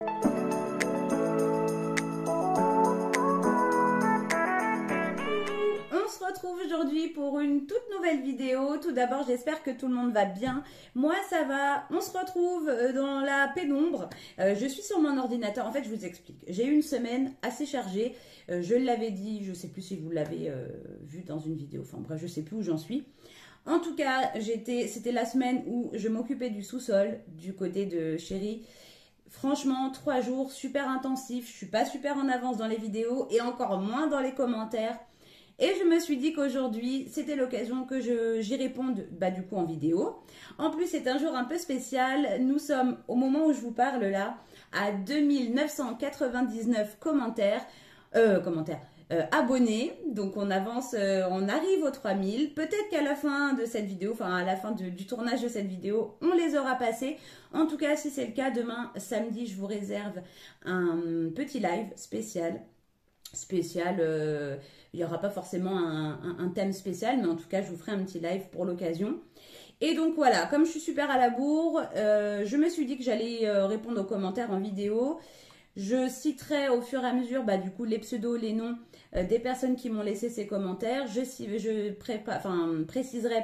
On se retrouve aujourd'hui pour une toute nouvelle vidéo. Tout d'abord, j'espère que tout le monde va bien. Moi, ça va. On se retrouve dans la pénombre. Je suis sur mon ordinateur. En fait, je vous explique. J'ai eu une semaine assez chargée. Je l'avais dit, je ne sais plus si vous l'avez vu dans une vidéo. Enfin bref, je ne sais plus où j'en suis. En tout cas, c'était la semaine où je m'occupais du sous-sol du côté de Chérie. Franchement, 3 jours super intensifs. Je suis pas super en avance dans les vidéos et encore moins dans les commentaires. Et je me suis dit qu'aujourd'hui, c'était l'occasion que j'y réponde du coup en vidéo. En plus, c'est un jour un peu spécial. Nous sommes, au moment où je vous parle là, à 2999 abonnés. Donc on avance, on arrive aux 3000. Peut-être qu'à la fin de cette vidéo, enfin à la fin du tournage de cette vidéo, on les aura passés. En tout cas, si c'est le cas, demain, samedi, je vous réserve un petit live spécial. Il n'y aura pas forcément un thème spécial, mais en tout cas, je vous ferai un petit live pour l'occasion. Et donc voilà, comme je suis super à la bourre, je me suis dit que j'allais répondre aux commentaires en vidéo. Je citerai au fur et à mesure, du coup, les pseudos, les noms des personnes qui m'ont laissé ces commentaires. Je préciserai,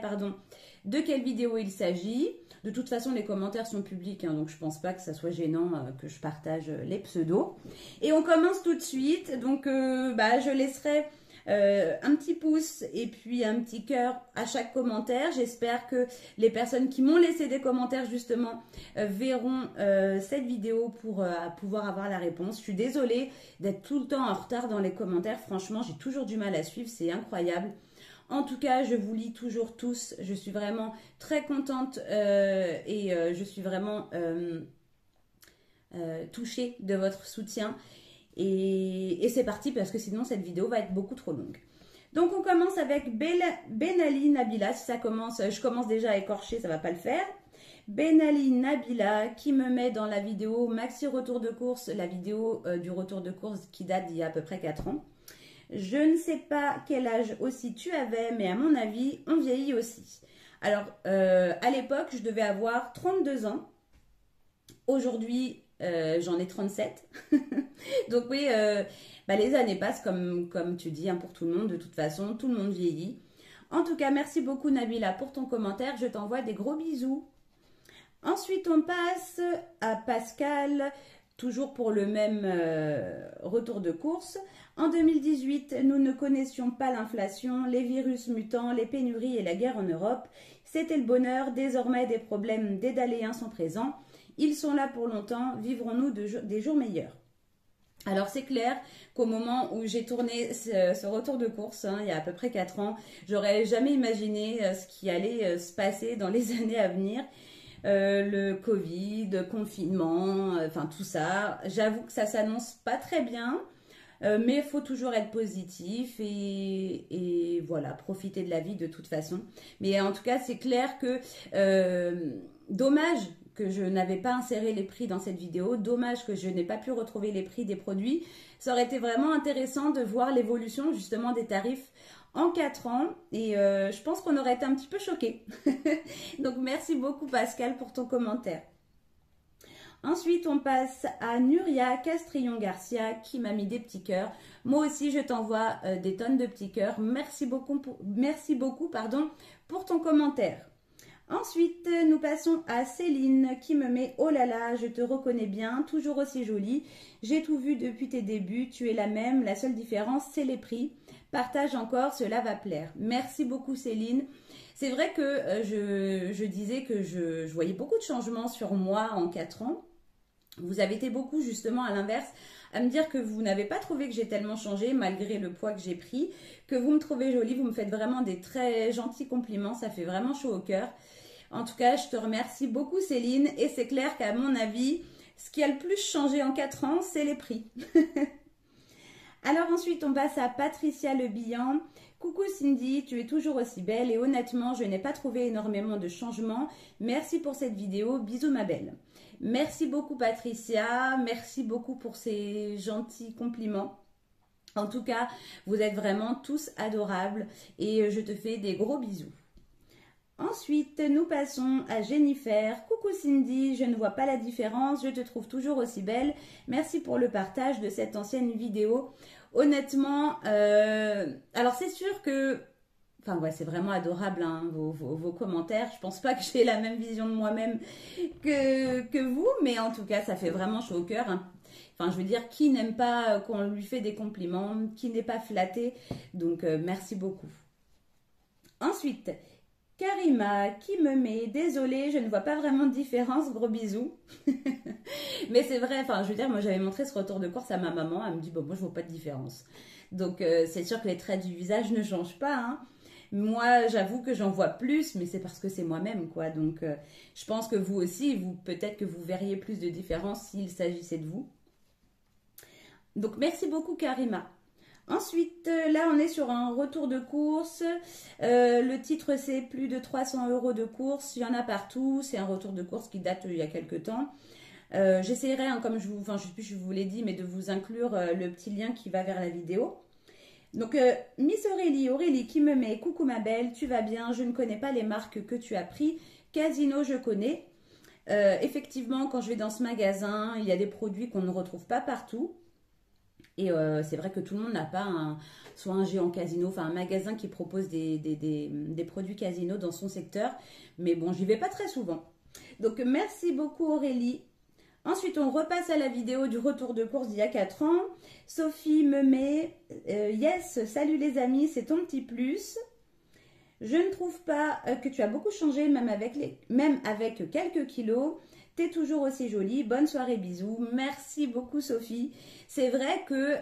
de quelle vidéo il s'agit. De toute façon, les commentaires sont publics, donc je pense pas que ça soit gênant que je partage les pseudos. Et on commence tout de suite. Donc, je laisserai un petit pouce et puis un petit cœur à chaque commentaire. J'espère que les personnes qui m'ont laissé des commentaires justement verront cette vidéo pour pouvoir avoir la réponse. Je suis désolée d'être tout le temps en retard dans les commentaires. Franchement, j'ai toujours du mal à suivre. C'est incroyable. En tout cas, je vous lis toujours tous. Je suis vraiment très contente et je suis vraiment touchée de votre soutien. Et c'est parti parce que sinon cette vidéo va être beaucoup trop longue. Donc on commence avec Benali Nabila. Si ça commence, je commence déjà à écorcher, ça va pas le faire. Benali Nabila qui me met dans la vidéo Maxi retour de course, la vidéo du retour de course qui date d'il y a à peu près 4 ans. Je ne sais pas quel âge aussi tu avais, mais à mon avis, on vieillit aussi. Alors, à l'époque, je devais avoir 32 ans. Aujourd'hui, j'en ai 37. Donc oui, les années passent comme tu dis, pour tout le monde. De toute façon, tout le monde vieillit. En tout cas, merci beaucoup Nabila pour ton commentaire. Je t'envoie des gros bisous. Ensuite, on passe à Pascal, toujours pour le même retour de course. En 2018, nous ne connaissions pas l'inflation, les virus mutants, les pénuries et la guerre en Europe. C'était le bonheur. Désormais, des problèmes, des Daléens sont présents. Ils sont là pour longtemps. Vivrons-nous des jours meilleurs? Alors c'est clair qu'au moment où j'ai tourné ce retour de course, il y a à peu près 4 ans, j'aurais jamais imaginé ce qui allait se passer dans les années à venir. Le Covid, confinement, tout ça. J'avoue que ça s'annonce pas très bien. Mais il faut toujours être positif et voilà, profiter de la vie de toute façon. Mais en tout cas, c'est clair que dommage que je n'avais pas inséré les prix dans cette vidéo, dommage que je n'ai pas pu retrouver les prix des produits. Ça aurait été vraiment intéressant de voir l'évolution justement des tarifs en 4 ans et je pense qu'on aurait été un petit peu choqués. Donc merci beaucoup Pascal pour ton commentaire. Ensuite, on passe à Nuria Castrillon-Garcia qui m'a mis des petits cœurs. Moi aussi, je t'envoie des tonnes de petits cœurs. Merci beaucoup pour ton commentaire. Ensuite, nous passons à Céline qui me met « Oh là là, je te reconnais bien, toujours aussi jolie. J'ai tout vu depuis tes débuts, tu es la même. La seule différence, c'est les prix. Partage encore, cela va plaire. » Merci beaucoup Céline. C'est vrai que je disais que je voyais beaucoup de changements sur moi en 4 ans. Vous avez été beaucoup justement à l'inverse à me dire que vous n'avez pas trouvé que j'ai tellement changé malgré le poids que j'ai pris, que vous me trouvez jolie, vous me faites vraiment des très gentils compliments, ça fait vraiment chaud au cœur. En tout cas, je te remercie beaucoup Céline et c'est clair qu'à mon avis, ce qui a le plus changé en 4 ans, c'est les prix. Alors ensuite, on passe à Patricia Le Bihan. Coucou Cindy, tu es toujours aussi belle et honnêtement, je n'ai pas trouvé énormément de changements. Merci pour cette vidéo, bisous ma belle. Merci beaucoup Patricia, merci beaucoup pour ces gentils compliments. En tout cas, vous êtes vraiment tous adorables et je te fais des gros bisous. Ensuite, nous passons à Jennifer. Coucou Cindy, je ne vois pas la différence, je te trouve toujours aussi belle. Merci pour le partage de cette ancienne vidéo. Honnêtement, alors c'est sûr que... Enfin ouais, c'est vraiment adorable hein, vos commentaires. Je pense pas que j'ai la même vision de moi-même que vous, mais en tout cas, ça fait vraiment chaud au cœur. Hein. Enfin, je veux dire, qui n'aime pas qu'on lui fait des compliments, qui n'est pas flatté. Donc, merci beaucoup. Ensuite, Karima qui me met, désolée, je ne vois pas vraiment de différence, gros bisous. Mais c'est vrai, enfin, je veux dire, moi j'avais montré ce retour de course à ma maman, elle me dit, bon, moi je vois pas de différence. Donc, c'est sûr que les traits du visage ne changent pas, hein. Moi, j'avoue que j'en vois plus, mais c'est parce que c'est moi-même, quoi. Donc, je pense que vous aussi, peut-être que vous verriez plus de différence s'il s'agissait de vous. Donc, merci beaucoup, Karima. Ensuite, là, on est sur un retour de course. Le titre, c'est plus de 300 € de course. Il y en a partout. C'est un retour de course qui date il y a quelques temps. J'essaierai, hein, comme je ne sais plus si je vous l'ai dit, mais de vous inclure le petit lien qui va vers la vidéo. Donc, Miss Aurélie qui me met « Coucou ma belle, tu vas bien? Je ne connais pas les marques que tu as pris. Casino, je connais. Effectivement, quand je vais dans ce magasin, il y a des produits qu'on ne retrouve pas partout. Et c'est vrai que tout le monde n'a pas soit un géant casino, enfin un magasin qui propose des produits casino dans son secteur. Mais bon, j'y vais pas très souvent. Donc, merci beaucoup Aurélie. Ensuite, on repasse à la vidéo du retour de course d'il y a 4 ans. Sophie me met yes, salut les amis, c'est ton petit plus. Je ne trouve pas que tu as beaucoup changé, même avec quelques kilos. T'es toujours aussi jolie. Bonne soirée, bisous. Merci beaucoup, Sophie. C'est vrai que,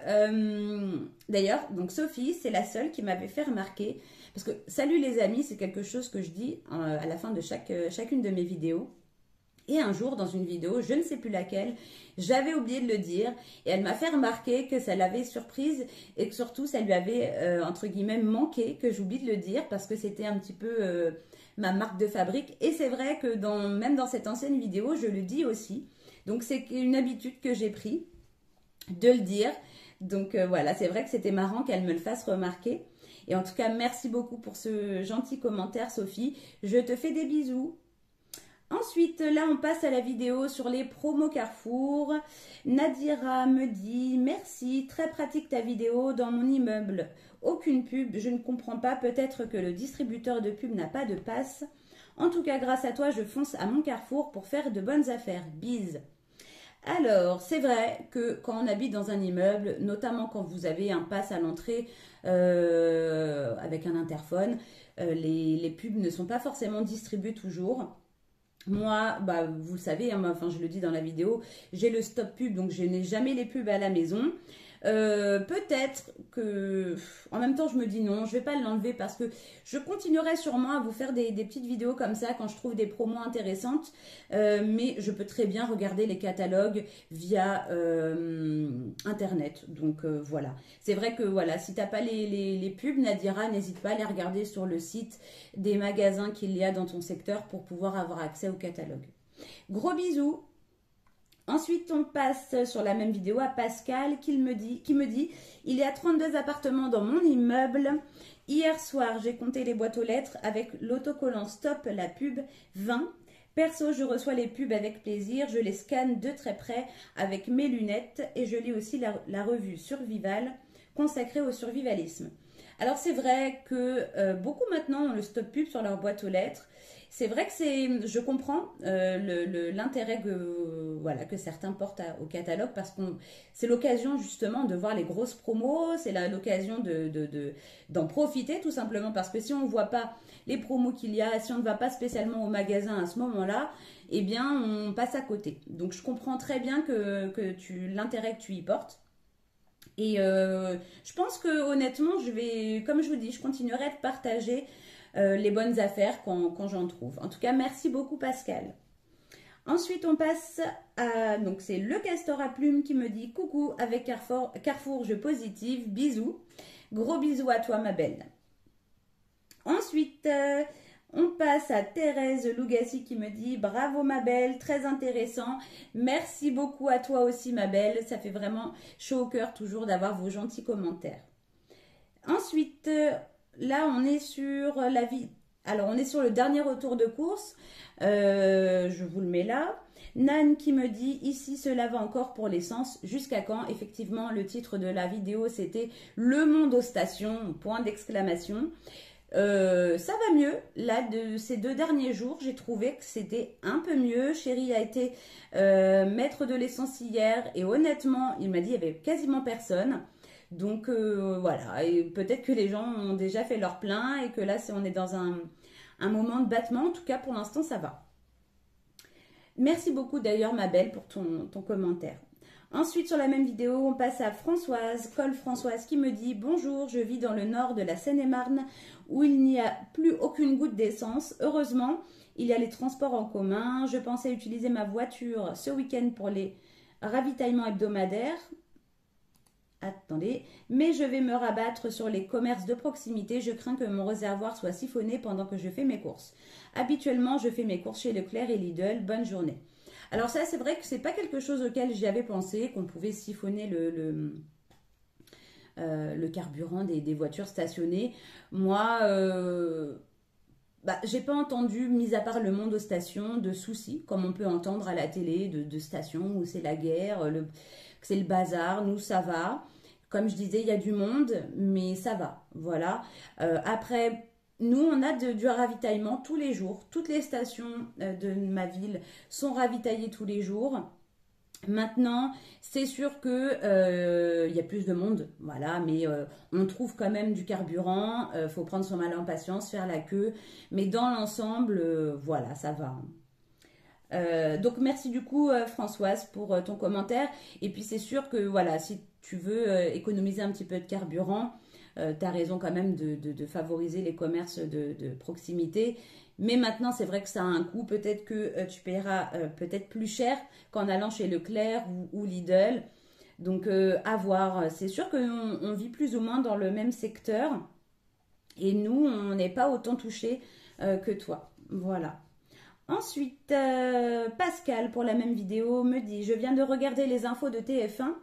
d'ailleurs, donc Sophie, c'est la seule qui m'avait fait remarquer. Parce que salut les amis, c'est quelque chose que je dis à la fin de chacune de mes vidéos. Et un jour, dans une vidéo, je ne sais plus laquelle, j'avais oublié de le dire. Et elle m'a fait remarquer que ça l'avait surprise et que surtout, ça lui avait, entre guillemets, manqué que j'oublie de le dire parce que c'était un petit peu ma marque de fabrique. Et c'est vrai que même dans cette ancienne vidéo, je le dis aussi. Donc, c'est une habitude que j'ai pris de le dire. Donc, voilà, c'est vrai que c'était marrant qu'elle me le fasse remarquer. Et en tout cas, merci beaucoup pour ce gentil commentaire, Sophie. Je te fais des bisous. Ensuite, là, on passe à la vidéo sur les promos Carrefour. Nadira me dit « Merci, très pratique ta vidéo dans mon immeuble. Aucune pub, je ne comprends pas. Peut-être que le distributeur de pub n'a pas de passe. En tout cas, grâce à toi, je fonce à mon Carrefour pour faire de bonnes affaires. Bise. » Alors, c'est vrai que quand on habite dans un immeuble, notamment quand vous avez un pass à l'entrée avec un interphone, les pubs ne sont pas forcément distribuées toujours. Moi, bah, vous le savez, hein, enfin, je le dis dans la vidéo, j'ai le stop pub, donc je n'ai jamais les pubs à la maison. Peut-être que, en même temps, je me dis non, je vais pas l'enlever parce que je continuerai sûrement à vous faire des petites vidéos comme ça quand je trouve des promos intéressantes. Mais je peux très bien regarder les catalogues via Internet. Donc voilà. C'est vrai que voilà, si tu n'as pas les pubs, Nadira, n'hésite pas à les regarder sur le site des magasins qu'il y a dans ton secteur pour pouvoir avoir accès au catalogue. Gros bisous! Ensuite, on passe sur la même vidéo à Pascal qui me dit « Il y a 32 appartements dans mon immeuble. Hier soir, j'ai compté les boîtes aux lettres avec l'autocollant Stop la pub 20. Perso, je reçois les pubs avec plaisir. Je les scanne de très près avec mes lunettes et je lis aussi la revue Survival consacrée au survivalisme. » Alors, c'est vrai que beaucoup maintenant ont le stop pub sur leur boîte aux lettres. C'est vrai que je comprends l'intérêt que certains portent au catalogue parce que c'est l'occasion justement de voir les grosses promos, c'est l'occasion d'en profiter tout simplement parce que si on ne voit pas les promos qu'il y a, si on ne va pas spécialement au magasin à ce moment-là, eh bien on passe à côté. Donc je comprends très bien l'intérêt que tu y portes. Et je pense que honnêtement, comme je vous dis, je continuerai de partager les bonnes affaires quand j'en trouve. En tout cas, merci beaucoup Pascal. Ensuite, on passe à... Donc, c'est le castor à plumes qui me dit « Coucou, avec Carrefour, je positive, bisous. Gros bisous à toi, ma belle. » Ensuite, on passe à Thérèse Lougassi qui me dit « Bravo, ma belle, très intéressant. Merci beaucoup à toi aussi, ma belle. Ça fait vraiment chaud au cœur toujours d'avoir vos gentils commentaires. » Ensuite... Là, on est sur Alors, on est sur le dernier retour de course. Je vous le mets là. Nan qui me dit, ici, cela va encore pour l'essence. Jusqu'à quand? Effectivement, le titre de la vidéo, c'était Le monde aux stations, point d'exclamation. Ça va mieux. Là, de ces 2 derniers jours, j'ai trouvé que c'était un peu mieux. Chéri a été maître de l'essence hier et honnêtement, il m'a dit qu'il n'y avait quasiment personne. Donc voilà, et peut-être que les gens ont déjà fait leur plein et que là, on est dans un moment de battement. En tout cas, pour l'instant, ça va. Merci beaucoup d'ailleurs, ma belle, pour ton commentaire. Ensuite, sur la même vidéo, on passe à Françoise, Col Françoise, qui me dit « Bonjour, je vis dans le nord de la Seine-et-Marne où il n'y a plus aucune goutte d'essence. Heureusement, il y a les transports en commun. Je pensais utiliser ma voiture ce week-end pour les ravitaillements hebdomadaires. Attendez, mais je vais me rabattre sur les commerces de proximité. Je crains que mon réservoir soit siphonné pendant que je fais mes courses. Habituellement, je fais mes courses chez Leclerc et Lidl. Bonne journée. » Alors ça, c'est vrai que c'est pas quelque chose auquel j'y avais pensé, qu'on pouvait siphonner le carburant des voitures stationnées. Moi, j'ai pas entendu, mis à part le monde aux stations, de soucis, comme on peut entendre à la télé, de stations où c'est la guerre, que c'est le bazar. Nous, ça va. Comme je disais, il y a du monde, mais ça va. Voilà. Après, nous, on a du ravitaillement tous les jours. Toutes les stations de ma ville sont ravitaillées tous les jours. Maintenant, c'est sûr que y a plus de monde, voilà, mais on trouve quand même du carburant. Faut prendre son mal en patience, faire la queue, mais dans l'ensemble, voilà, ça va. Donc merci du coup Françoise pour ton commentaire. Et puis c'est sûr que voilà, si tu veux économiser un petit peu de carburant, tu as raison quand même de favoriser les commerces de proximité. Mais maintenant, c'est vrai que ça a un coût. Peut-être que tu paieras peut-être plus cher qu'en allant chez Leclerc ou Lidl. Donc, à voir. C'est sûr qu'on vit plus ou moins dans le même secteur. Et nous, on n'est pas autant touchés que toi. Voilà. Ensuite, Pascal, pour la même vidéo, me dit « Je viens de regarder les infos de TF1.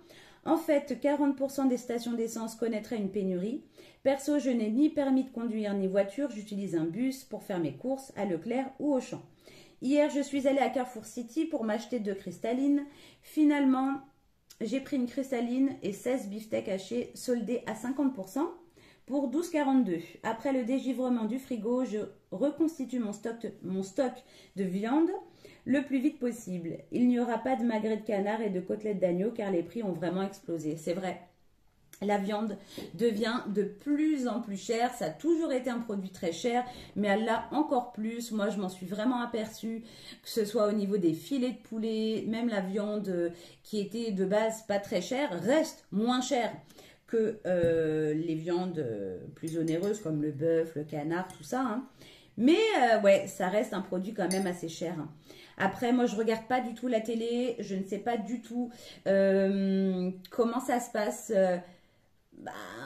En fait, 40% des stations d'essence connaîtraient une pénurie. Perso, je n'ai ni permis de conduire ni voiture. J'utilise un bus pour faire mes courses à Leclerc ou Auchan. Hier, je suis allée à Carrefour City pour m'acheter 2 cristallines. Finalement, j'ai pris une cristalline et 16 beefsteaks hachés soldés à 50% pour 12,42. Après le dégivrement du frigo, je reconstitue mon stock de viande le plus vite possible. Il n'y aura pas de magret de canard et de côtelettes d'agneau car les prix ont vraiment explosé. C'est vrai, la viande devient de plus en plus chère. Ça a toujours été un produit très cher, mais elle l'a encore plus. Moi, je m'en suis vraiment aperçue, que ce soit au niveau des filets de poulet, même la viande qui était de base pas très chère, reste moins chère que les viandes plus onéreuses comme le bœuf, le canard, tout ça. Hein. Mais ouais, ça reste un produit quand même assez cher. Hein. Après, moi, je regarde pas du tout la télé. Je ne sais pas du tout comment ça se passe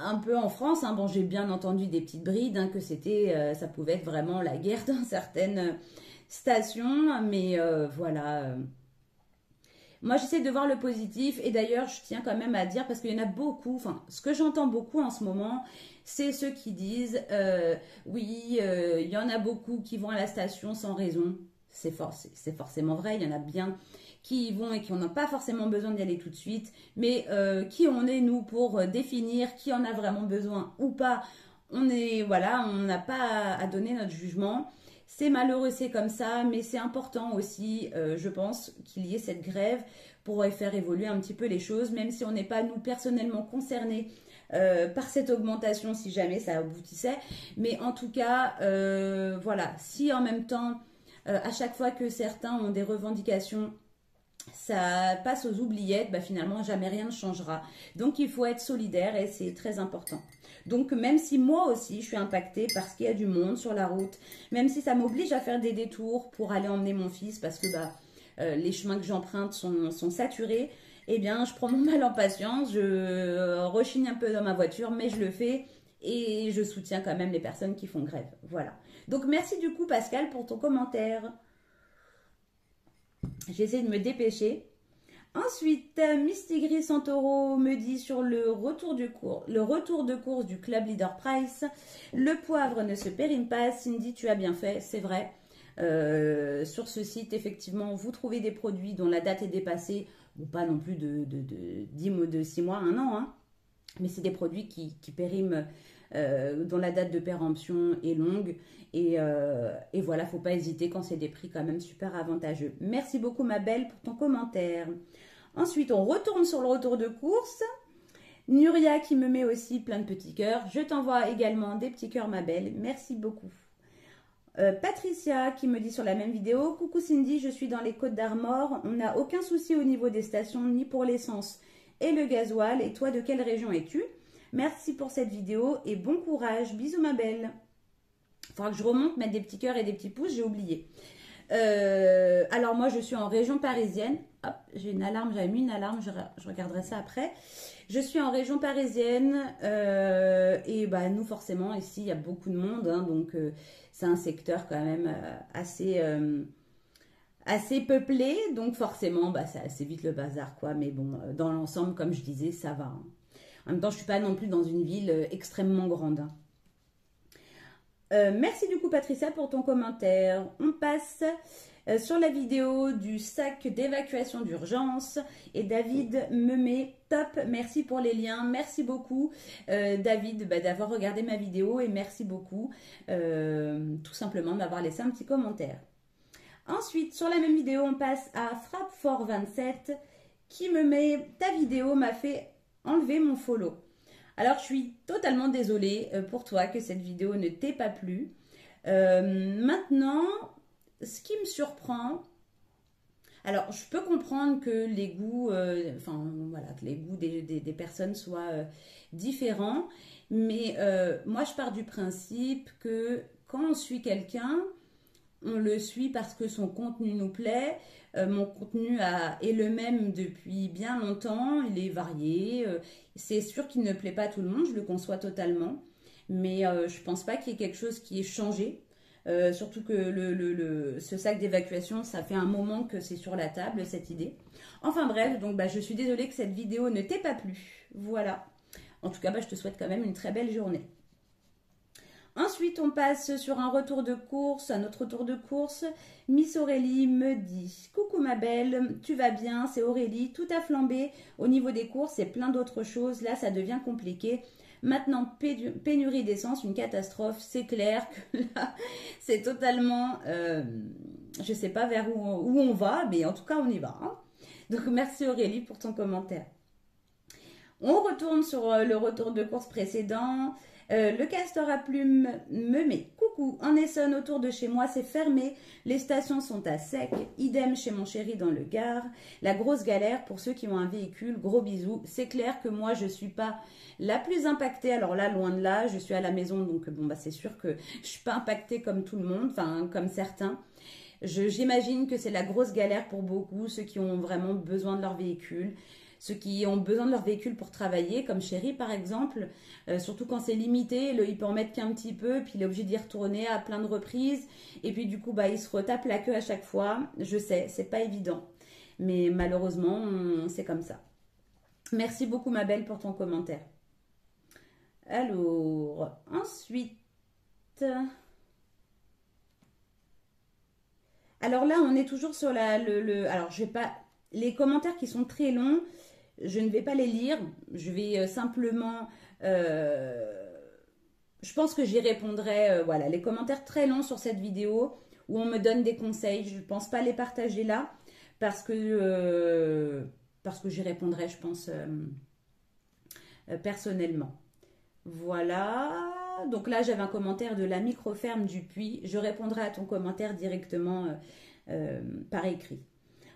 un peu en France. Hein. Bon, j'ai bien entendu des petites brides, hein, que ça pouvait être vraiment la guerre dans certaines stations. Mais voilà. Moi, j'essaie de voir le positif et d'ailleurs, je tiens quand même à dire, parce qu'il y en a beaucoup, enfin, ce que j'entends beaucoup en ce moment, c'est ceux qui disent oui, il y en a beaucoup qui vont à la station sans raison. C'est forcément vrai, il y en a bien qui y vont et qui n'ont pas forcément besoin d'y aller tout de suite, mais qui on est, nous, pour définir qui en a vraiment besoin ou pas. Voilà, on n'a pas à donner notre jugement. C'est malheureux, c'est comme ça, mais c'est important aussi, je pense, qu'il y ait cette grève pour faire évoluer un petit peu les choses, même si on n'est pas, nous, personnellement concernés par cette augmentation, si jamais ça aboutissait. Mais en tout cas, voilà, si en même temps, à chaque fois que certains ont des revendications, ça passe aux oubliettes, finalement, jamais rien ne changera. Donc, il faut être solidaire et c'est très important. Donc, même si moi aussi, je suis impactée parce qu'il y a du monde sur la route, même si ça m'oblige à faire des détours pour aller emmener mon fils parce que les chemins que j'emprunte sont saturés, eh bien, je prends mon mal en patience, je rechigne un peu dans ma voiture, mais je le fais et je soutiens quand même les personnes qui font grève. Voilà. Donc, merci du coup, Pascal, pour ton commentaire. J'essaie de me dépêcher. Ensuite, Mistigris Santoro me dit sur le retour de course du Club Leader Price, le poivre ne se périme pas. Cindy, tu as bien fait, c'est vrai. Sur ce site, effectivement, vous trouvez des produits dont la date est dépassée, bon, pas non plus de 6 mois, 1 an, hein, mais c'est des produits qui périment, dont la date de péremption est longue. Et voilà, faut pas hésiter quand c'est des prix quand même super avantageux. Merci beaucoup ma belle pour ton commentaire. Ensuite, on retourne sur le retour de course. Nuria qui me met aussi plein de petits cœurs. Je t'envoie également des petits cœurs ma belle. Merci beaucoup. Patricia qui me dit sur la même vidéo, coucou Cindy, je suis dans les Côtes d'Armor, on n'a aucun souci au niveau des stations ni pour l'essence et le gasoil. Et toi, de quelle région es-tu? Merci pour cette vidéo et bon courage, bisous ma belle. Il faudra que je remonte, mettre des petits cœurs et des petits pouces, j'ai oublié. Alors moi je suis en région parisienne. Hop, j'ai une alarme, j'avais mis une alarme, je regarderai ça après. Je suis en région parisienne et bah, nous forcément ici il y a beaucoup de monde, hein, donc c'est un secteur quand même assez peuplé, donc forcément bah, c'est assez vite le bazar quoi, mais bon dans l'ensemble comme je disais ça va, hein. En même temps je suis pas non plus dans une ville extrêmement grande, hein. Merci du coup Patricia pour ton commentaire. On passe sur la vidéo du sac d'évacuation d'urgence et David me met top, merci pour les liens, merci beaucoup David d'avoir regardé ma vidéo et merci beaucoup tout simplement d'avoir laissé un petit commentaire. Ensuite sur la même vidéo on passe à Frappfort27 qui me met ta vidéo m'a fait enlever mon follow. Alors, je suis totalement désolée pour toi que cette vidéo ne t'ait pas plu. Maintenant, ce qui me surprend, alors je peux comprendre que les goûts, que les goûts des personnes soient différents, mais moi je pars du principe que quand on suit quelqu'un, on le suit parce que son contenu nous plaît. Mon contenu est le même depuis bien longtemps, il est varié. C'est sûr qu'il ne plaît pas à tout le monde, je le conçois totalement. Mais je pense pas qu'il y ait quelque chose qui ait changé. Surtout que ce sac d'évacuation, ça fait un moment que c'est sur la table, cette idée. Enfin bref, donc bah, je suis désolée que cette vidéo ne t'ait pas plu. Voilà. En tout cas, bah, je te souhaite quand même une très belle journée. Ensuite, on passe sur un retour de course, un autre retour de course. Miss Aurélie me dit « Coucou ma belle, tu vas bien? C'est Aurélie, tout a flambé au niveau des courses et plein d'autres choses. Là, ça devient compliqué. Maintenant, pénurie d'essence, une catastrophe. C'est clair que là, c'est totalement... je ne sais pas vers où on va, mais en tout cas, on y va, hein. Donc, merci Aurélie pour ton commentaire. On retourne sur le retour de course précédent. Le castor à plumes me met coucou, en Essonne autour de chez moi c'est fermé, les stations sont à sec, idem chez mon chéri dans le Gard, la grosse galère pour ceux qui ont un véhicule, gros bisous. C'est clair que moi je suis pas la plus impactée, alors là loin de là, je suis à la maison donc bon bah c'est sûr que je suis pas impactée comme tout le monde, enfin comme certains. J'imagine que c'est la grosse galère pour beaucoup, ceux qui ont vraiment besoin de leur véhicule. Ceux qui ont besoin de leur véhicule pour travailler, comme Chéri par exemple, surtout quand c'est limité, il peut en mettre qu'un petit peu, puis il est obligé d'y retourner à plein de reprises, et puis du coup bah, il se retape la queue à chaque fois. Je sais, c'est pas évident, mais malheureusement c'est comme ça. Merci beaucoup ma belle pour ton commentaire. Alors, ensuite... Alors là, on est toujours sur alors, je vais pas... Les commentaires qui sont très longs, je ne vais pas les lire. Je vais simplement... je pense que j'y répondrai... voilà, les commentaires très longs sur cette vidéo où on me donne des conseils. Je ne pense pas les partager là parce que j'y répondrai, je pense, personnellement. Voilà... Donc là, j'avais un commentaire de la microferme du Puy. Je répondrai à ton commentaire directement par écrit.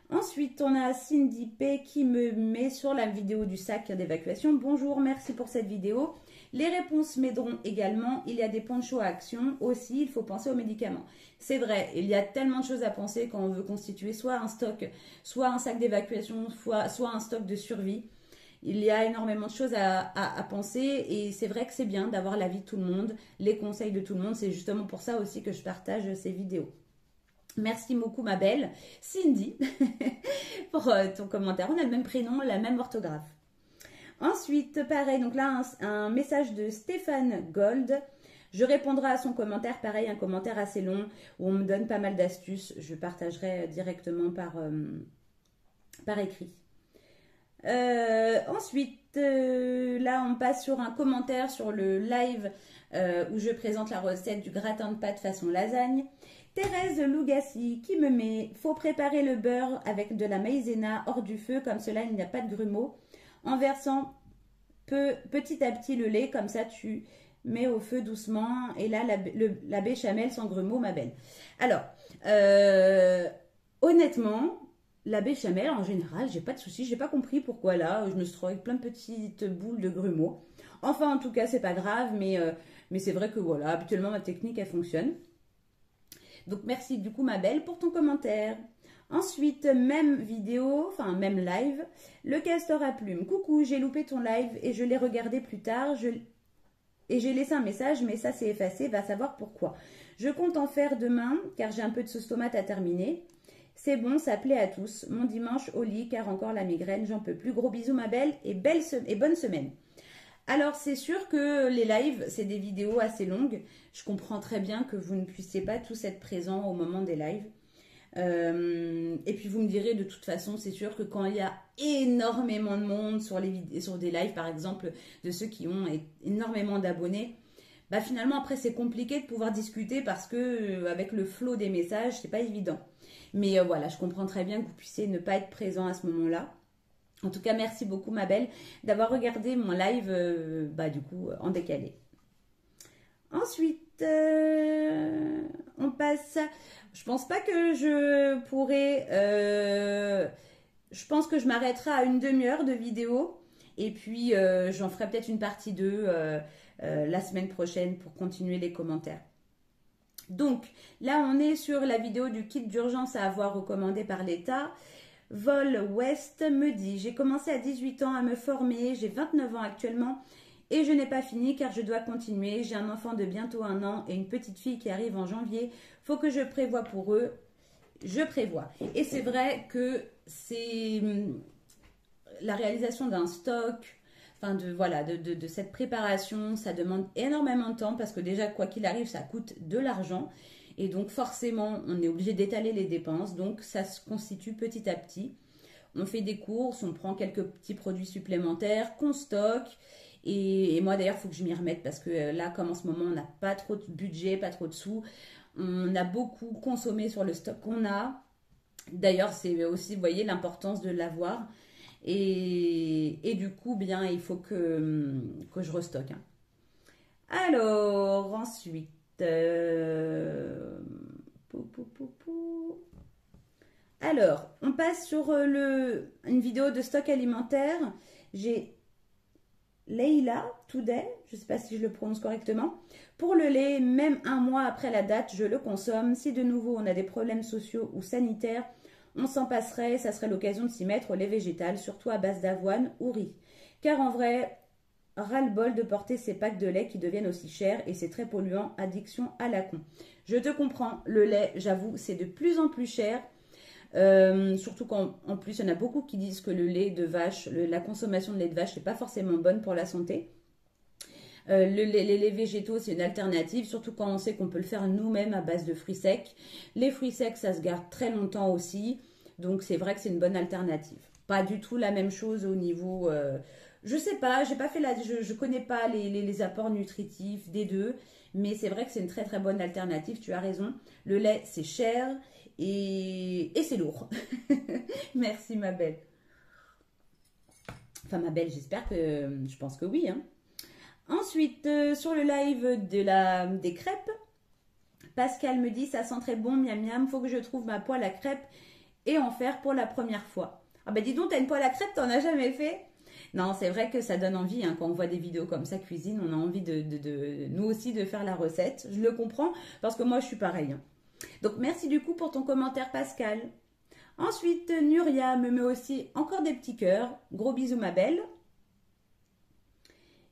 Ensuite, on a Cindy P qui me met sur la vidéo du sac d'évacuation. Bonjour, merci pour cette vidéo. Les réponses m'aideront également. Il y a des ponchos à action aussi. Il faut penser aux médicaments. C'est vrai, il y a tellement de choses à penser quand on veut constituer soit un stock, soit un sac d'évacuation, soit un stock de survie. Il y a énormément de choses à penser et c'est vrai que c'est bien d'avoir l'avis de tout le monde, les conseils de tout le monde. C'est justement pour ça aussi que je partage ces vidéos. Merci beaucoup ma belle Cindy pour ton commentaire. On a le même prénom, la même orthographe. Ensuite, pareil, donc là, un message de Stéphane Gold. Je répondrai à son commentaire, pareil, un commentaire assez long où on me donne pas mal d'astuces. Je partagerai directement par écrit. Ensuite, là, on passe sur un commentaire sur le live où je présente la recette du gratin de pâte façon lasagne. Thérèse Lougassi qui me met « Faut préparer le beurre avec de la maïzena hors du feu, comme cela il n'y a pas de grumeaux. En versant petit à petit le lait, comme ça tu mets au feu doucement. Et là, la béchamel sans grumeaux, ma belle. » Alors, honnêtement, la béchamel, en général, j'ai pas de soucis. J'ai pas compris pourquoi là, je me suis trouvée avec plein de petites boules de grumeaux. Enfin, en tout cas, c'est pas grave, mais c'est vrai que voilà, habituellement, ma technique, elle fonctionne. Donc, merci du coup, ma belle, pour ton commentaire. Ensuite, même vidéo, enfin, même live, le castor à plumes. Coucou, j'ai loupé ton live et je l'ai regardé plus tard. Et j'ai laissé un message, mais ça s'est effacé, va savoir pourquoi. Je compte en faire demain, car j'ai un peu de sauce tomate à terminer. C'est bon, ça plaît à tous. Mon dimanche au lit, car encore la migraine, j'en peux plus. Gros bisous, ma belle, et bonne semaine. Alors, c'est sûr que les lives, c'est des vidéos assez longues. Je comprends très bien que vous ne puissiez pas tous être présents au moment des lives. Et puis, vous me direz, de toute façon, c'est sûr que quand il y a énormément de monde sur des lives, par exemple, de ceux qui ont énormément d'abonnés, bah finalement, après, c'est compliqué de pouvoir discuter parce que avec le flot des messages, c'est pas évident. Mais voilà, je comprends très bien que vous puissiez ne pas être présent à ce moment-là. En tout cas, merci beaucoup, ma belle, d'avoir regardé mon live, du coup, en décalé. Ensuite, on passe... Je pense pas que je pourrais... je pense que je m'arrêterai à une demi-heure de vidéo. Et puis, j'en ferai peut-être une partie 2 la semaine prochaine pour continuer les commentaires. Donc, là, on est sur la vidéo du kit d'urgence à avoir recommandé par l'État. Vol West me dit « J'ai commencé à 18 ans à me former, j'ai 29 ans actuellement et je n'ai pas fini car je dois continuer. J'ai un enfant de bientôt 1 an et une petite fille qui arrive en janvier. Faut que je prévoie pour eux. Je prévois. » Et c'est vrai que c'est la réalisation d'un stock, enfin de cette préparation, ça demande énormément de temps parce que déjà, quoi qu'il arrive, ça coûte de l'argent. Et donc forcément, on est obligé d'étaler les dépenses. Donc ça se constitue petit à petit. On fait des courses, on prend quelques petits produits supplémentaires qu'on stocke. Et moi d'ailleurs, il faut que je m'y remette parce que là, comme en ce moment, on n'a pas trop de budget, pas trop de sous. On a beaucoup consommé sur le stock qu'on a. D'ailleurs, c'est aussi, vous voyez, l'importance de l'avoir. Et du coup, bien, il faut que je restocke. Hein. Alors, ensuite... Alors, on passe sur une vidéo de stock alimentaire. J'ai Leila Today, je ne sais pas si je le prononce correctement. Pour le lait, même 1 mois après la date, je le consomme. Si de nouveau on a des problèmes sociaux ou sanitaires, on s'en passerait. Ça serait l'occasion de s'y mettre au lait végétal, surtout à base d'avoine ou riz. Car en vrai... ras-le-bol de porter ces packs de lait qui deviennent aussi chers et c'est très polluant, addiction à la con. Je te comprends, le lait, j'avoue, c'est de plus en plus cher. Surtout qu'en plus, il y en a beaucoup qui disent que le lait de vache, la consommation de lait de vache n'est pas forcément bonne pour la santé. Les laits végétaux, c'est une alternative, surtout quand on sait qu'on peut le faire nous-mêmes à base de fruits secs. Les fruits secs, ça se garde très longtemps aussi. Donc, c'est vrai que c'est une bonne alternative. Pas du tout la même chose au niveau... je sais pas, j'ai pas fait je connais pas les apports nutritifs des deux, mais c'est vrai que c'est une très très bonne alternative, tu as raison. Le lait, c'est cher et c'est lourd. Merci ma belle. Enfin ma belle, j'espère que... Je pense que oui. Hein. Ensuite, sur le live des crêpes, Pascal me dit « Ça sent très bon, miam miam, faut que je trouve ma poêle à crêpes et en faire pour la première fois. » Ah bah dis donc, t'as une poêle à crêpes, t'en as jamais fait? Non, c'est vrai que ça donne envie, hein, quand on voit des vidéos comme ça cuisine, on a envie nous aussi de faire la recette. Je le comprends parce que moi je suis pareil. Hein. Donc merci du coup pour ton commentaire Pascal. Ensuite, Nuria me met aussi encore des petits cœurs. Gros bisous ma belle.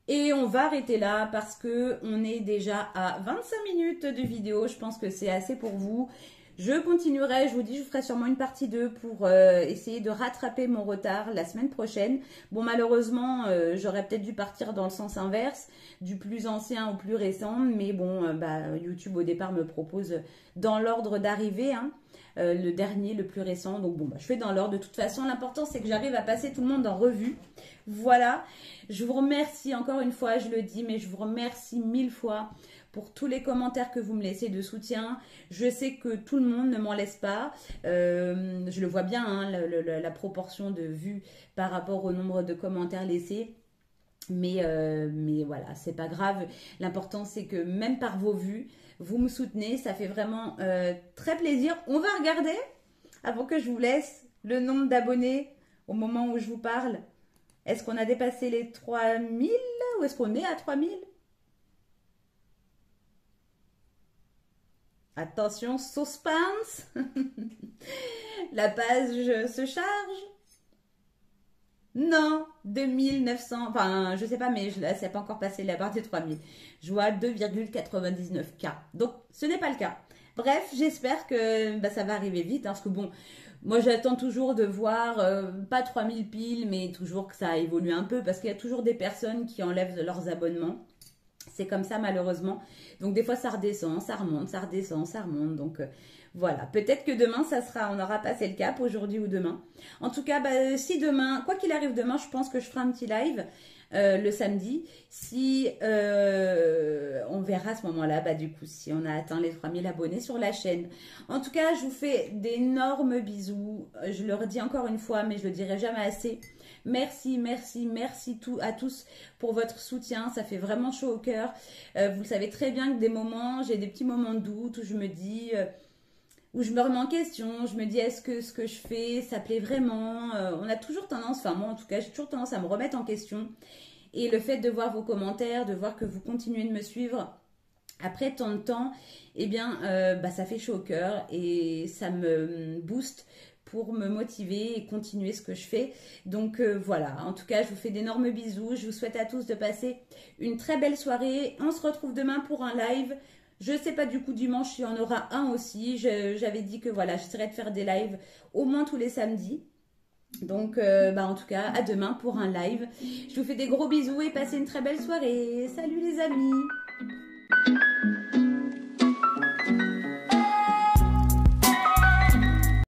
Et on va arrêter là parce que on est déjà à 25 minutes de vidéo. Je pense que c'est assez pour vous. Je continuerai, je vous dis, je ferai sûrement une partie 2 pour essayer de rattraper mon retard la semaine prochaine. Bon, malheureusement, j'aurais peut-être dû partir dans le sens inverse, du plus ancien au plus récent, mais bon, YouTube au départ me propose dans l'ordre d'arrivée, hein, le dernier, le plus récent. Donc bon, je fais dans l'ordre. De toute façon, l'important c'est que j'arrive à passer tout le monde en revue. Voilà, je vous remercie encore une fois, je le dis, mais je vous remercie 1000 fois pour tous les commentaires que vous me laissez de soutien. Je sais que tout le monde ne m'en laisse pas. Je le vois bien, hein, la proportion de vues par rapport au nombre de commentaires laissés. Mais voilà, c'est pas grave. L'important, c'est que même par vos vues, vous me soutenez. Ça fait vraiment très plaisir. On va regarder, avant que je vous laisse, le nombre d'abonnés au moment où je vous parle. Est-ce qu'on a dépassé les 3000 ou est-ce qu'on est à 3000? Attention, suspense. La page se charge. Non, 2900, enfin, je sais pas, mais là, ça n'a pas encore passé la barre des 3000. Je vois 2,99K. Donc, ce n'est pas le cas. Bref, j'espère que ça va arriver vite, hein, parce que bon, moi, j'attends toujours de voir, pas 3000 piles, mais toujours que ça évolue un peu, parce qu'il y a toujours des personnes qui enlèvent leurs abonnements. C'est comme ça, malheureusement. Donc, des fois, ça redescend, ça remonte, ça redescend, ça remonte. Donc, voilà. Peut-être que demain, on aura passé le cap, aujourd'hui ou demain. En tout cas, si demain, quoi qu'il arrive demain, je pense que je ferai un petit live le samedi. Si on verra à ce moment-là, du coup, si on a atteint les 3000 abonnés sur la chaîne. En tout cas, je vous fais d'énormes bisous. Je le redis encore une fois, mais je le dirai jamais assez. Merci, merci, merci à tous pour votre soutien. Ça fait vraiment chaud au cœur. Vous le savez très bien que j'ai des petits moments de doute où je me dis, où je me remets en question. Je me dis, est-ce que ce que je fais, ça plaît vraiment? On a toujours tendance, enfin moi en tout cas, j'ai toujours tendance à me remettre en question. Et le fait de voir vos commentaires, de voir que vous continuez de me suivre après tant de temps, eh bien, ça fait chaud au cœur et ça me booste pour me motiver et continuer ce que je fais. Donc voilà, en tout cas, je vous fais d'énormes bisous. Je vous souhaite à tous de passer une très belle soirée. On se retrouve demain pour un live. Je ne sais pas du coup dimanche, il y en aura un aussi. J'avais dit que voilà, j'essaierai de faire des lives au moins tous les samedis. Donc en tout cas, à demain pour un live. Je vous fais des gros bisous et passez une très belle soirée. Salut les amis!